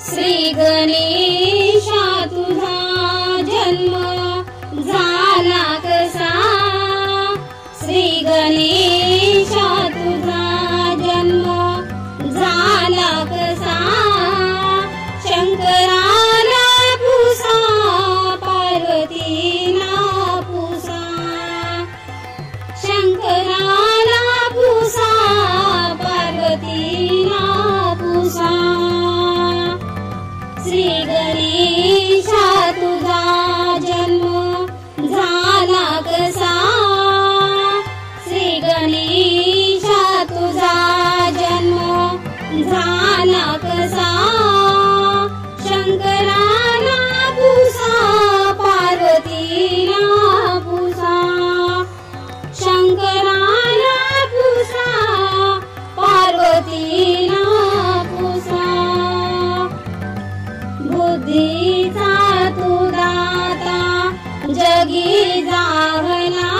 श्री गणेशा तुझा जन्म झाला कसा, श्री गणेशा तुझा जन्म झाला कसा, शंकराला पुसा पार्वतीला पुसा, शंकराला पुसा पार्वतीला पुसा, श्री गणेशा तुझा जन्म झाला कसा, श्री गणेशा तुझा जन्म झाला कसा, शंकराला पुसा पार्वतीला पुसा, शंकराला पुसा पार्वतीला पुसा, बुद्धीचा तू दाता जगी जाहला,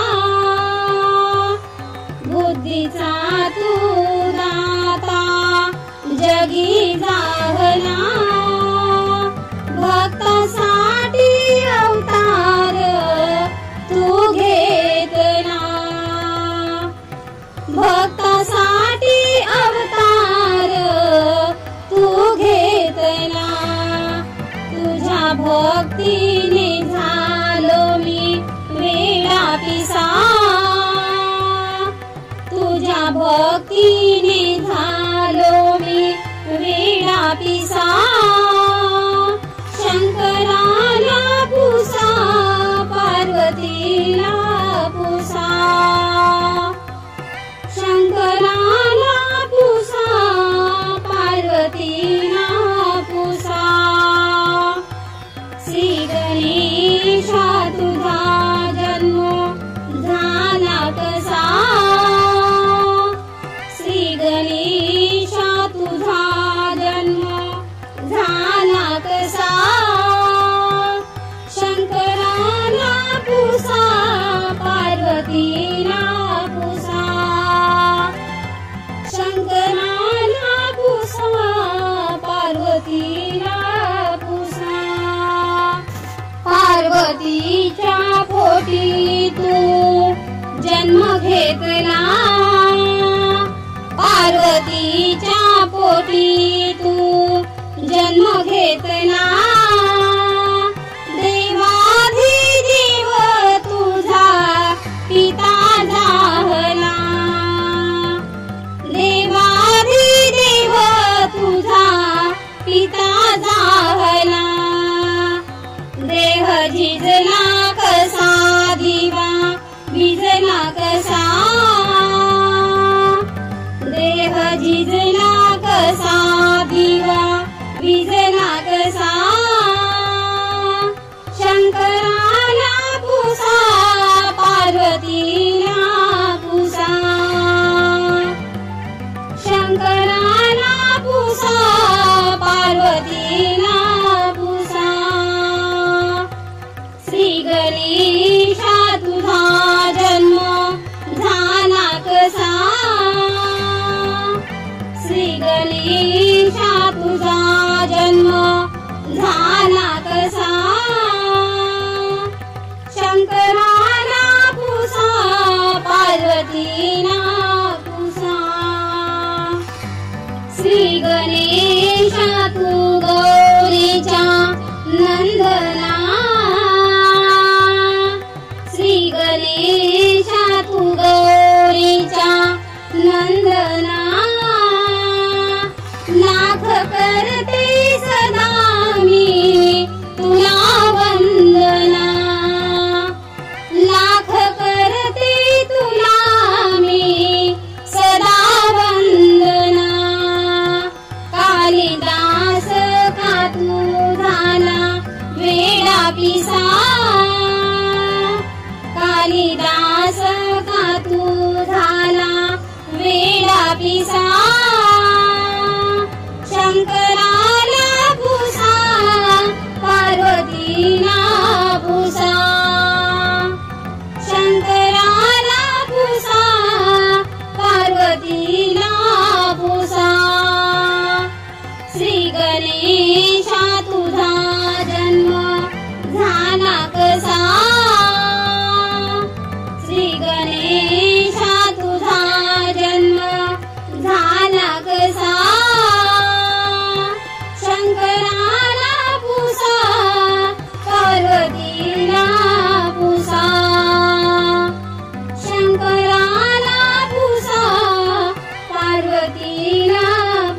बुद्धीचा तू दाता जगी जाहला, भक्तासाठी अवतार तू घेतला, भक्तासाठी अवतार तू घेतला, तुझ्या भक्तीने झालो मी वेडा पिसा, तुझ्या भक्तीने झालो मी वेडा पिसा, शंकराला पुसा पार्वतीला पुसा, शंकराला पुसा पार्वतीला पुसा, श्री गणेशा तुझा जन्म झाला कसा, श्री गणेशा तुझा जन्म झाला कसा, शंकराला पुसा पार्वतीला पुसा, शंकराला पुसा पार्वतीला पुसा, पार्वतीच्या पोटी तू जन्म घेतला, पार्वतीच्या पोटी तू जन्म घेतला, देवाधिदेव तुझा पिता झाला, देवाधिदेव तुझा पिता झाला, देह झिजला कसा दिवा विजला कसा, देह झिजला कसा दिवा विजला कसा, शंकराला पुसा पार्वतीला पुसा, शंकराला पुसा पार्वतीला पुसा. गणेशा तुझा जन्म झाला कसा श्री गणेशा तुझा जन्म झाला कसा शंकराला पुसा पार्वतीला पुसा शंकराला पुसा पार्वतीला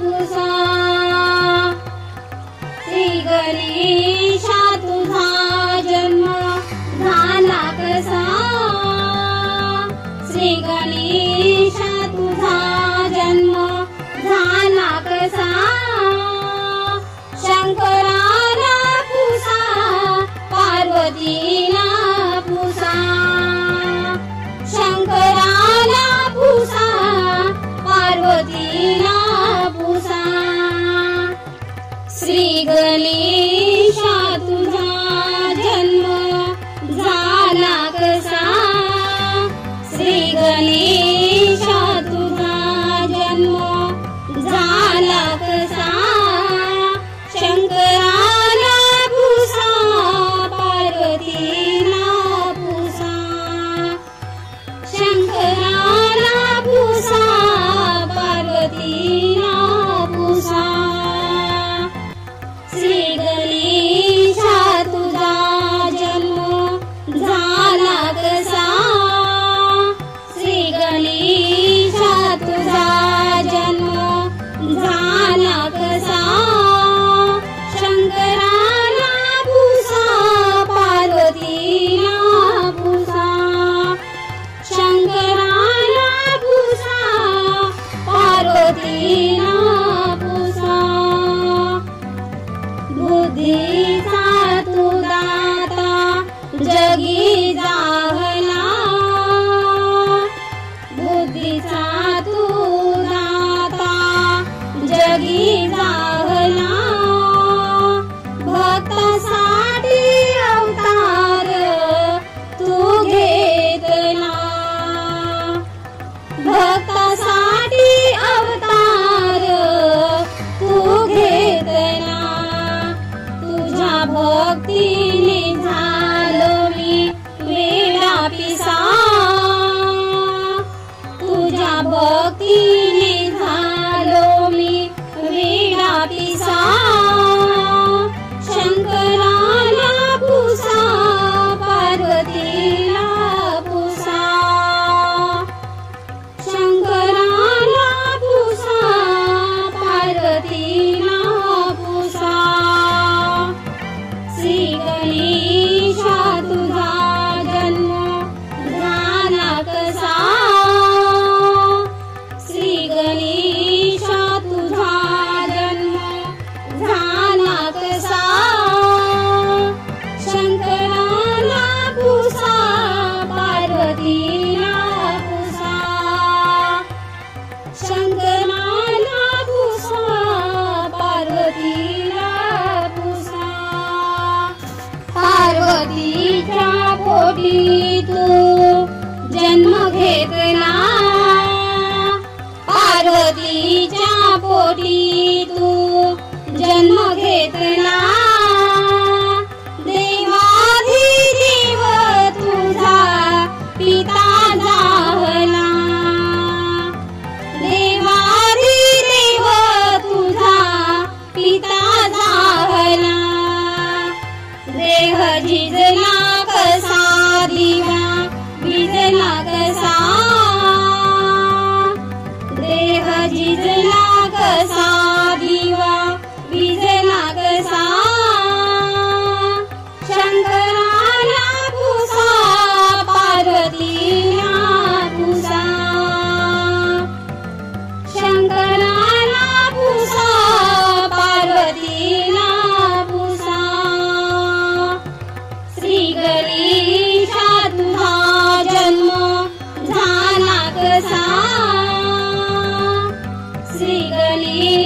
पुसा श्री गणेशा तुझा जन्म झाला कसा श्री गणेशा तुझा जन्म झाला कसा शंकराला पुसा पार्वतीला पुसा शंकराला पुसा पार्वतीला पुसा श्री गणेशा तुझा जन्म झाला कसा श्री गणेशा तुझा जन्म झाला कसा शंकराला पुसा पार्वतीला पुसा शंकराला पुसा पार्वतीला पुसा श्री गणेशा तुझा जन्म झाला कसा श्री गणेशा तुझा जन्म झाला कसा शंकराला पुसा पार्वतीला पुसा शंकराला पुसा पार्वतीला पुसा बुद्धीचा तू दाता जगी जाहला बुद्धीचा तू दाता जगी जाहला भक्तासाठी अवतार तू घेतला भक्तासाठी अवतार तू घेतला तुझ्या भक्तीने झालो मी वेडा पिसा तुझ्या भक्तीने झालो मी वेडा पिसा शंकराला पुसा पार्वतीला पुसा शंकराला पुसा पार्वतीला पुसा श्री गणेशा तुझा जन्म झाला कसा श्री गणेशा तुझा जन्म झाला कसा शंकराला पुसा पार्वतीला पुसा शंकराला पुसा पार्वतीला पुसा पार्वतीच्या पोटी तू जन्म घेतला पार्वतीच्या पोटी तू जन्म घेतला देवाधिदेव तुझा पिता झाला देवाधिदेव तुझा पिता झाला देह झिजला कसा दिवा विजला कसा देह झिजला कसा दिवा विजला कसा शंकराला पुसा पार्वतीला पुसा शंकराला पुसा पार्वतीला पुसा श्री गणेशा तुझा जन्म झाला कसा श्री गणेशा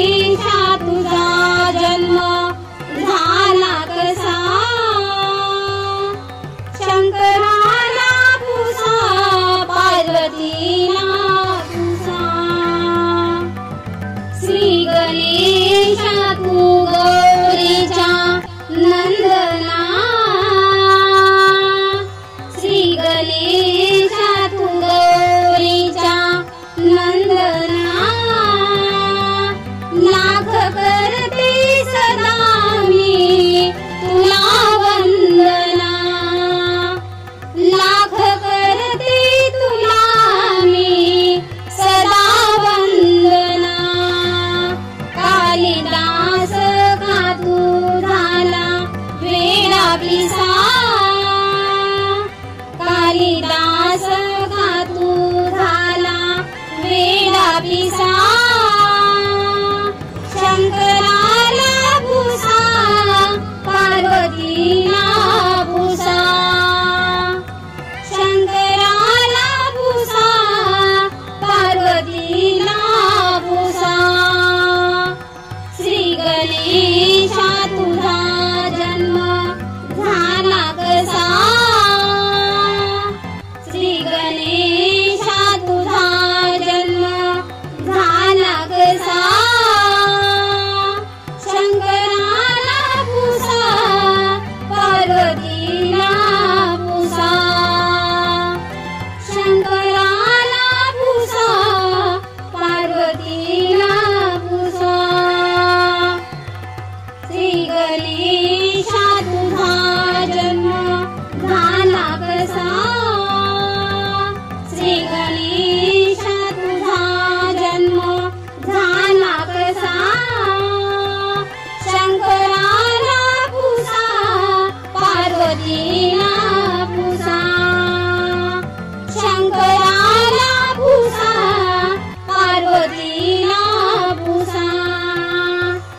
पुरुषा तुझा